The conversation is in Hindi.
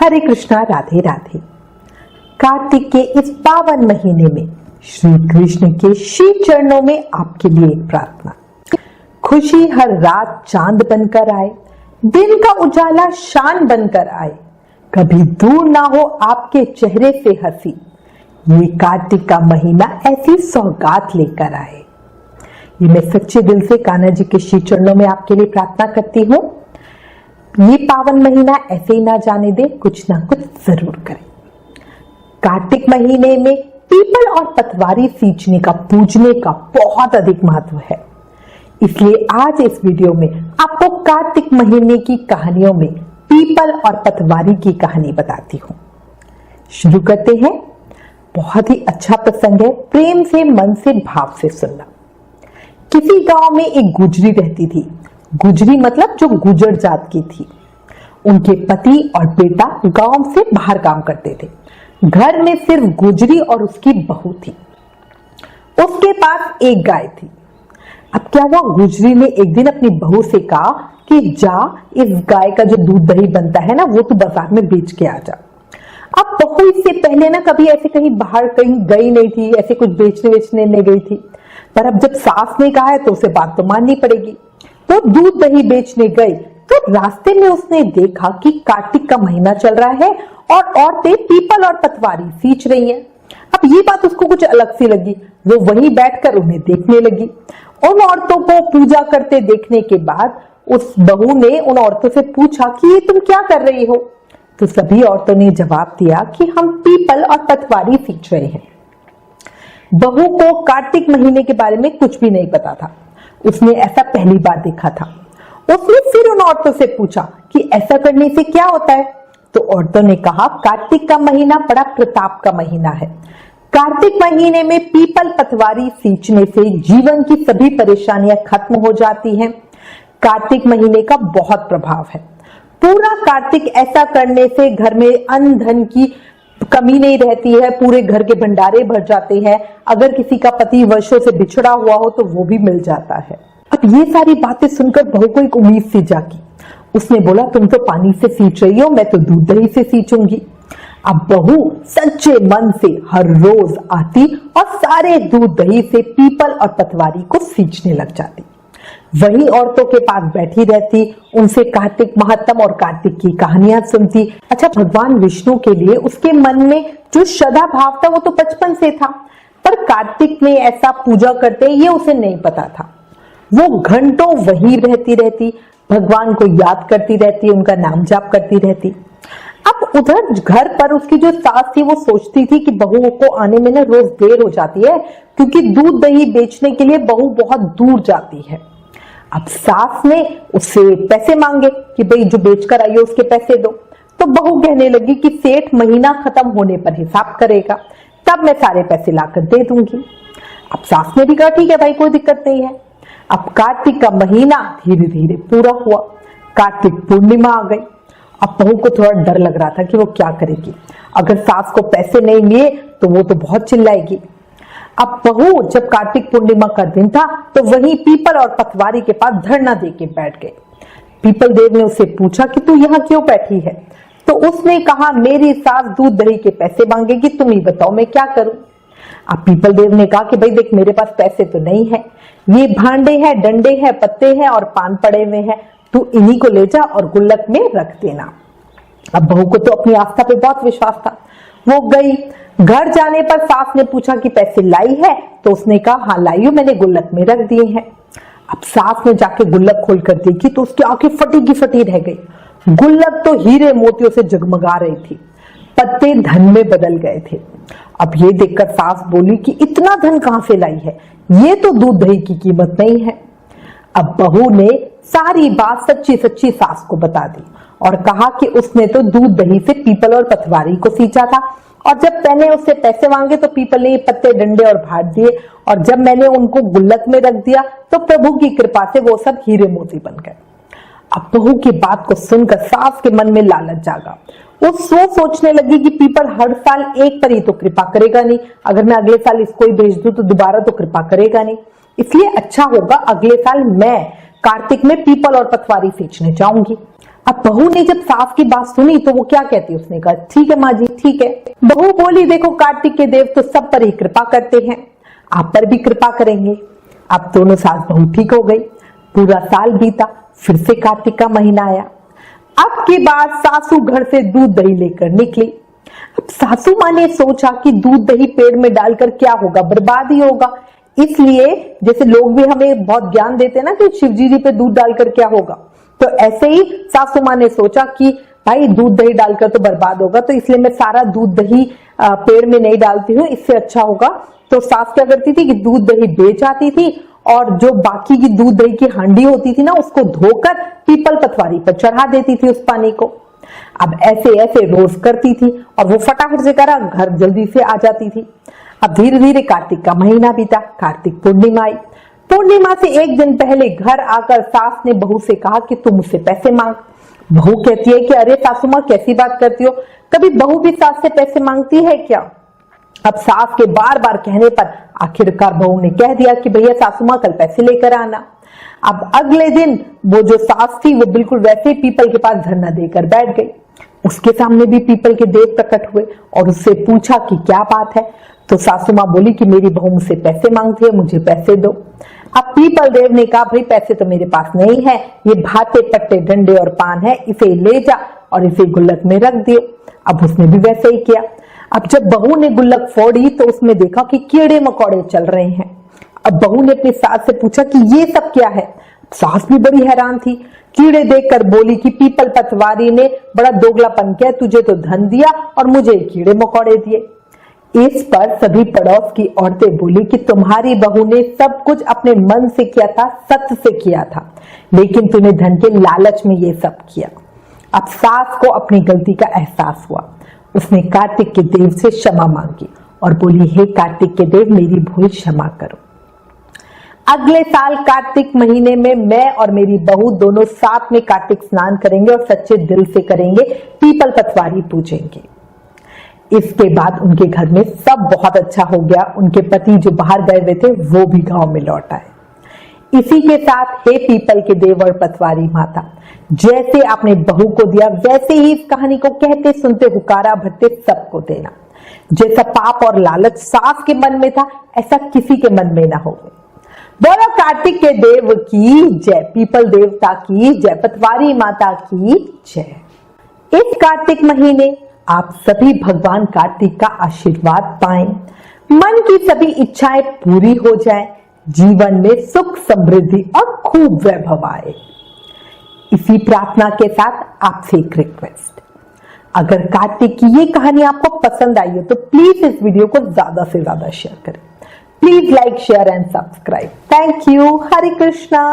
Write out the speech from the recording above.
हरे कृष्णा, राधे राधे। कार्तिक के इस पावन महीने में श्री कृष्ण के श्री चरणों में आपके लिए एक प्रार्थना। खुशी हर रात चांद बनकर आए, दिन का उजाला शान बनकर आए, कभी दूर ना हो आपके चेहरे से हंसी, ये कार्तिक का महीना ऐसी सौगात लेकर आए। ये मैं सच्चे दिल से कान्हा जी के श्री चरणों में आपके लिए प्रार्थना करती हूँ। ये पावन महीना ऐसे ही ना जाने दे, कुछ ना कुछ जरूर करें। कार्तिक महीने में पीपल और पतवारी सींचने का, पूजने का बहुत अधिक महत्व है। इसलिए आज इस वीडियो में आपको कार्तिक महीने की कहानियों में पीपल और पतवारी की कहानी बताती हूँ। शुरू करते हैं। बहुत ही अच्छा प्रसंग है, प्रेम से, मन से, भाव से सुनना। किसी गांव में एक गुजरी रहती थी। गुजरी मतलब जो गुजर जात की थी। उनके पति और बेटा गांव से बाहर काम करते थे। घर में सिर्फ गुजरी और उसकी बहू थी। उसके पास एक गाय थी। अब क्या हुआ, गुजरी ने एक दिन अपनी बहू से कहा कि जा, इस गाय का जो दूध दही बनता है ना, वो तू बाजार में बेच के आ जा। अब बहू इससे पहले ना कभी ऐसे कहीं बाहर कहीं गई नहीं थी, ऐसे कुछ बेचने नहीं गई थी। पर अब जब सास ने कहा है तो उसे बात तो माननी पड़ेगी। तो दूध दही बेचने गई तो रास्ते में उसने देखा कि कार्तिक का महीना चल रहा है और औरतें पीपल और पतवारी सींच रही हैं। अब ये बात उसको कुछ अलग सी लगी। वो वहीं बैठकर उन्हें देखने लगी। उन औरतों को पूजा करते देखने के बाद उस बहू ने उन औरतों से पूछा कि ये तुम क्या कर रही हो? तो सभी औरतों ने जवाब दिया कि हम पीपल और पतवारी सींच रहे हैं। बहू को कार्तिक महीने के बारे में कुछ भी नहीं पता था। उसने ऐसा पहली बार देखा था। उसने फिर उन औरतों से पूछा कि ऐसा करने से क्या होता है? तो औरतों ने कहा, कार्तिक का महीना बड़ा प्रताप का महीना है। कार्तिक महीने में पीपल पतवारी सींचने से जीवन की सभी परेशानियां खत्म हो जाती हैं। कार्तिक महीने का बहुत प्रभाव है। पूरा कार्तिक ऐसा करने से घर में अन्न धन की कमी नहीं रहती है, पूरे घर के भंडारे भर जाते हैं। अगर किसी का पति वर्षों से बिछड़ा हुआ हो तो वो भी मिल जाता है। अब ये सारी बातें सुनकर बहू को एक उम्मीद सी जागी। उसने बोला, तुम तो पानी से सींच रही हो, मैं तो दूध दही से सींचूंगी। अब बहू सच्चे मन से हर रोज आती और सारे दूध दही से पीपल और पतवारी को सींचने लग जाती। वही औरतों के पास बैठी रहती, उनसे कार्तिक महत्तम और कार्तिक की कहानियां सुनती। अच्छा, भगवान विष्णु के लिए उसके मन में जो श्रद्धा भाव था वो तो बचपन से था, पर कार्तिक में ऐसा पूजा करते ये उसे नहीं पता था। वो घंटों वहीं रहती, भगवान को याद करती रहती, उनका नाम जाप करती रहती। अब उधर घर पर उसकी जो सास थी वो सोचती थी कि बहू को आने में ना रोज देर हो जाती है, क्योंकि दूध दही बेचने के लिए बहू बहुत दूर जाती है। अब सास ने उससे पैसे मांगे कि भाई जो बेचकर आई है उसके पैसे दो। तो बहू कहने लगी कि सेठ महीना खत्म होने पर हिसाब करेगा, तब मैं सारे पैसे लाकर दे दूंगी। अब सास ने भी कहा ठीक है भाई, कोई दिक्कत नहीं है। अब कार्तिक का महीना धीरे धीरे पूरा हुआ। कार्तिक पूर्णिमा आ गई। अब बहू को थोड़ा डर लग रहा था कि वो क्या करेगी। अगर सास को पैसे नहीं मिले तो वो तो बहुत चिल्लाएगी। अब बहू जब कार्तिक पूर्णिमा का दिन था तो वहीं पीपल और पतवारी के पास धरना देके बैठ गए। पीपल देव ने उससे पूछा कि तू यहाँ क्यों बैठी है? तो उसने कहा, मेरी सास दूध दही के पैसे मांगेगी, तुम ही बताओ मैं क्या करूं? अब पीपल देव ने कहा कि भाई देख, मेरे पास पैसे तो नहीं है, ये भांडे हैं, डंडे हैं, पत्ते हैं और पान पड़े हुए हैं, तू इन्हीं को ले जा और गुल्लक में रख देना। अब बहू को तो अपनी आस्था पे बहुत विश्वास था। वो गई। घर जाने पर सास ने पूछा कि पैसे लाई है? तो उसने कहा हाँ लाई हूं, मैंने गुल्लक में रख दिए हैं। अब सास ने जाके गुल्लक खोलकर देखी तो उसकी आंखें फटी की फटी रह गई। गुल्लक तो हीरे मोतियों से जगमगा रही थी, पत्ते धन में बदल गए थे। अब ये देखकर सास बोली कि इतना धन कहां से लाई है, ये तो दूध दही की कीमत नहीं है। अब बहू ने सारी बात सच्ची सच्ची सास को बता दी और कहा कि उसने तो दूध दही से पीपल और पतवारी को सींचा था, और जब मैंने उससे पैसे मांगे तो पीपल ने ये पत्ते डंडे और भाट दिए, और जब मैंने उनको गुल्लक में रख दिया तो प्रभु की कृपा से वो सब हीरे मोती बन गए। अब बहू की बात को सुनकर सास के मन में लालच जागा। वो सोचने लगी कि पीपल हर साल एक पर ही तो कृपा करेगा नहीं, अगर मैं अगले साल इसको ही भेज दूं तो दोबारा तो कृपा करेगा नहीं, इसलिए अच्छा होगा अगले साल मैं कार्तिक में पीपल और पतवारी सींचने जाऊंगी। अब बहू ने जब सास की बात सुनी तो वो क्या कहती, उसने कहा ठीक है माँ जी ठीक है। बहू बोली देखो कार्तिक के देव तो सब पर ही कृपा करते हैं, आप पर भी कृपा करेंगे। अब दोनों सास बहू ठीक हो गई। पूरा साल बीता, फिर से कार्तिक का महीना आया। अब के बाद सासू घर से दूध दही लेकर निकली। अब सासू माँ ने सोचा कि दूध दही पेड़ में डालकर क्या होगा, बर्बाद ही होगा। इसलिए जैसे लोग भी हमें बहुत ज्ञान देते हैं ना कि शिवजी जी पे दूध डालकर क्या होगा, तो ऐसे ही सासू माँ ने सोचा कि भाई दूध दही डालकर तो बर्बाद होगा, तो इसलिए मैं सारा दूध दही पेड़ में नहीं डालती हूँ, इससे अच्छा होगा। तो सास क्या करती थी कि दूध दही बेच आती थी और जो बाकी की दूध दही की हांडी होती थी ना, उसको धोकर पीपल पथवारी पर चढ़ा देती थी उस पानी को। अब ऐसे ऐसे रोज करती थी और वो फटाफट से करा, घर जल्दी से आ जाती थी। अब धीरे धीरे कार्तिक का महीना बीता, कार्तिक पूर्णिमा आई। पूर्णिमा से एक दिन पहले घर आकर सास ने बहू से कहा कि तुम मुझसे पैसे मांग। बहू कहती है कि अरे सासू माँ कैसी बात करती हो, कभी बहू भी सास से पैसे मांगती है क्या। अब सास के बार बार कहने पर आखिरकार बहू ने कह दिया कि भैया सासू माँ कल पैसे लेकर आना। अब अगले दिन वो जो सास थी वो बिल्कुल वैसे ही पीपल के पास धरना देकर बैठ गई। उसके सामने भी पीपल के देव प्रकट हुए और उससे पूछा कि क्या बात है। तो सासू माँ बोली कि मेरी बहू मुझसे पैसे मांगती है, मुझे पैसे दो। अब पीपल देव ने कहा भाई पैसे तो मेरे पास नहीं है, ये भाते पट्टे डंडे और पान है, इसे ले जा और इसे गुल्लक में रख दियो। अब उसने भी वैसे ही किया। अब जब बहू ने गुल्लक फोड़ी तो उसमें देखा कि कीड़े मकोड़े चल रहे हैं। अब बहू ने अपनी सास से पूछा कि ये सब क्या है। सास भी बड़ी हैरान थी। कीड़े देखकर बोली कि पीपल पतवारी ने बड़ा दोगलापन किया, तुझे तो धन दिया और मुझे कीड़े मकोड़े दिए। इस पर सभी पड़ोस की औरतें बोली कि तुम्हारी बहू ने सब कुछ अपने मन से किया था, सत्य से किया था, लेकिन तूने धन के लालच में ये सब किया। अब सास को अपनी गलती का एहसास हुआ। उसने कार्तिक के देव से क्षमा मांगी और बोली हे कार्तिक के देव मेरी भूल क्षमा करो। अगले साल कार्तिक महीने में मैं और मेरी बहू दोनों साथ में कार्तिक स्नान करेंगे और सच्चे दिल से करेंगे, पीपल पतवारी पूजेंगे। इसके बाद उनके घर में सब बहुत अच्छा हो गया। उनके पति जो बाहर गए हुए थे वो भी गांव में लौट आए। इसी के साथ हे पीपल के देव और पतवारी माता, जैसे आपने बहू को दिया वैसे ही इस कहानी को कहते सुनते हुकारा भरते सबको देना। जैसा पाप और लालच सास के मन में था ऐसा किसी के मन में ना हो। बोलो कार्तिक के देव की जय, पीपल देवता की जय, पतवारी माता की जय। इस कार्तिक महीने आप सभी भगवान कार्तिक का आशीर्वाद पाएं, मन की सभी इच्छाएं पूरी हो जाएं, जीवन में सुख समृद्धि और खूब वैभव आए। इसी प्रार्थना के साथ आपसे एक रिक्वेस्ट, अगर कार्तिक की ये कहानी आपको पसंद आई हो तो प्लीज इस वीडियो को ज्यादा से ज्यादा शेयर करें। Please like share and subscribe. Thank you. Hare Krishna.